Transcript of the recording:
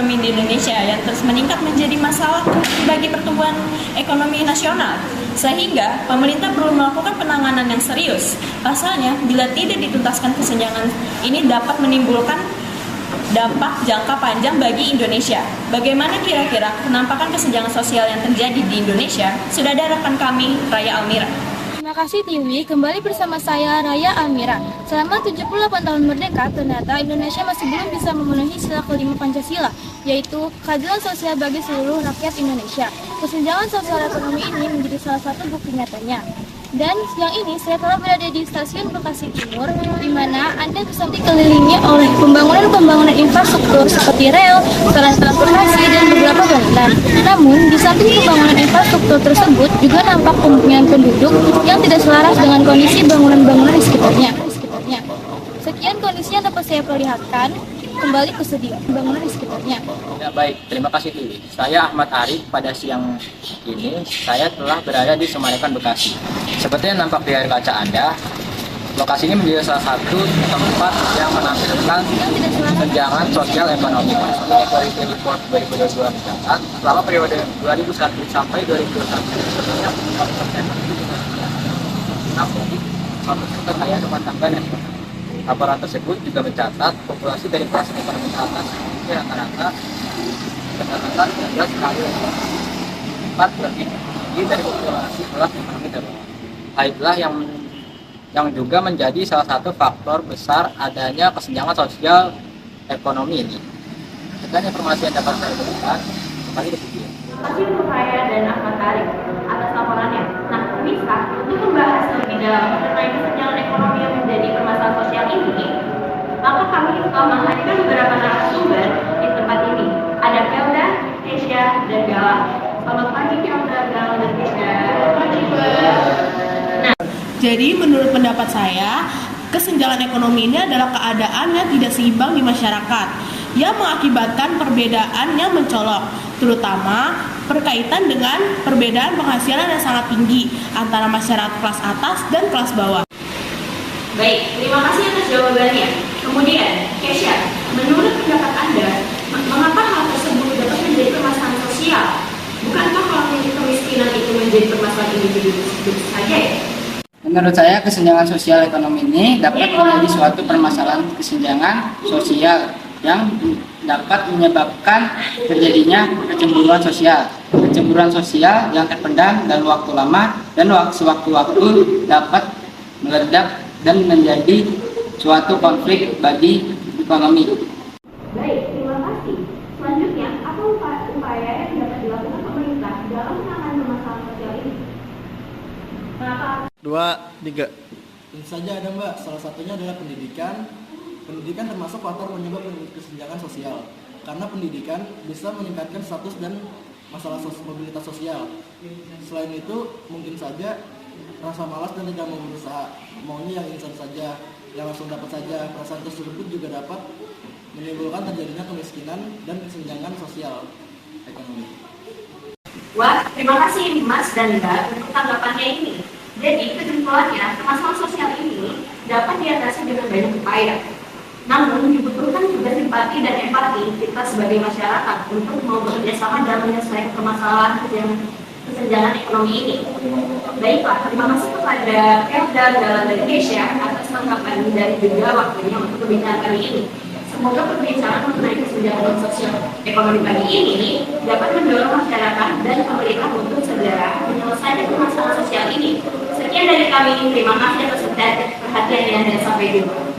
ekonomi di Indonesia yang terus meningkat menjadi masalah bagi pertumbuhan ekonomi nasional. Sehingga pemerintah perlu melakukan penanganan yang serius. Pasalnya, bila tidak dituntaskan kesenjangan ini dapat menimbulkan dampak jangka panjang bagi Indonesia. Bagaimana kira-kira penampakan kesenjangan sosial yang terjadi di Indonesia? Sudah ada rekan kami, Raya Almira. Terima kasih Tiwi, kembali bersama saya Raya Almira. Selama 78 tahun merdeka, ternyata Indonesia masih belum bisa memenuhi sila kelima Pancasila, yaitu keadilan sosial bagi seluruh rakyat Indonesia. Kesenjangan sosial ekonomi ini menjadi salah satu bukti nyatanya. Dan siang ini saya telah berada di stasiun Bekasi Timur, di mana Anda bisa dikelilingi oleh pembangunan infrastruktur seperti rel, jalan transportasi, dan beberapa bangunan. Namun, di samping pembangunan infrastruktur tersebut juga nampak pemukiman penduduk yang tidak selaras dengan kondisi bangunan-bangunan di sekitarnya. Sekian kondisi yang dapat saya perlihatkan. Kembali ke studio, bangunan di sekitarnya. Ya baik, terima kasih Tiwi. Saya Ahmad Arif. Pada siang ini saya telah berada di Summarecon Bekasi. Seperti yang nampak di layar kaca Anda, lokasi ini menjadi salah satu tempat yang menampilkan kesenjangan sosial ekonomi. Sesuai Quality Report 2022 mencatat, selama periode 2001 sampai 2021, sebenarnya 4% namun kekayaan rumah tangga nasional. Laporan tersebut juga mencatat populasi dari kelas ekonomi atas memiliki rata-rata pendapatan 13 kali lipat lebih tinggi dari populasi kelas ekonomi terbawah. Hal itulah yang juga menjadi salah satu faktor besar adanya kesenjangan sosial ekonomi ini. Sekian informasi yang dapat saya berikan. Kembali ke video. Terima kasih untuk Raya dan Ahmad Arif atas laporannya. Nah, bisa untuk membahas lebih dalam mengenai kesenjangan ekonomi yang menjadi permasalahan sosial ini, maka kami telah menghadirkan beberapa narasumber di tempat ini. Ada Felda, Kesia, dan Galang. Selamat pagi Felda, Galang, dan Kesia. Nah, jadi menurut pendapat saya, kesenjangan ekonomi ini adalah keadaan yang tidak seimbang di masyarakat yang mengakibatkan perbedaan yang mencolok, terutama berkaitan dengan perbedaan penghasilan yang sangat tinggi antara masyarakat kelas atas dan kelas bawah. baik, terima kasih atas jawabannya. Kemudian, Kesia, menurut pendapat Anda, mengapa hal tersebut dapat menjadi permasalahan sosial? Bukankah kalau kemiskinan itu menjadi permasalahan individu saja ya? Menurut saya, kesenjangan sosial ekonomi ini dapat menjadi suatu permasalahan kesenjangan sosial yang dapat menyebabkan terjadinya kecemburuan sosial. Kecemburuan sosial yang terpendam dalam waktu lama dan sewaktu-waktu dapat meledak dan menjadi suatu konflik bagi ekonomi. Baik, terima kasih. Selanjutnya, apa upaya yang dapat dilakukan pemerintah dalam menangani permasalahan sosial ini? Mengapa? 2, 3. Tentu saja ada Mbak, salah satunya adalah pendidikan. Pendidikan termasuk faktor penyebab kesenjangan sosial, karena pendidikan bisa meningkatkan status dan masalah mobilitas sosial. Selain itu, mungkin saja rasa malas dan tidak mau berusaha, maunya yang instan saja, yang langsung dapat saja. Perasaan tersebut juga dapat menimbulkan terjadinya kemiskinan dan kesenjangan sosial ekonomi. Wah, terima kasih Mas dan Mbak untuk tanggapannya ini. Jadi, kesimpulannya, permasalahan sosial ini dapat diatasi dengan banyak upaya. Namun, dibutuhkan juga simpati dan empati kita sebagai masyarakat untuk mau bekerja sama dalam menyelesaikan permasalahan kesenjangan ekonomi ini. Baiklah, terima kasih kepada Felda, Galang, dan Kesia atas tanggapan dan juga waktunya untuk perbincangan kali ini. Semoga perbincangan mengenai kesenjangan sosial ekonomi pagi ini dapat mendorong masyarakat dan pemerintah untuk segera menyelesaikan permasalahan sosial ini. Sekian dari kami, terima kasih atas perhatiannya dan sampai jumpa.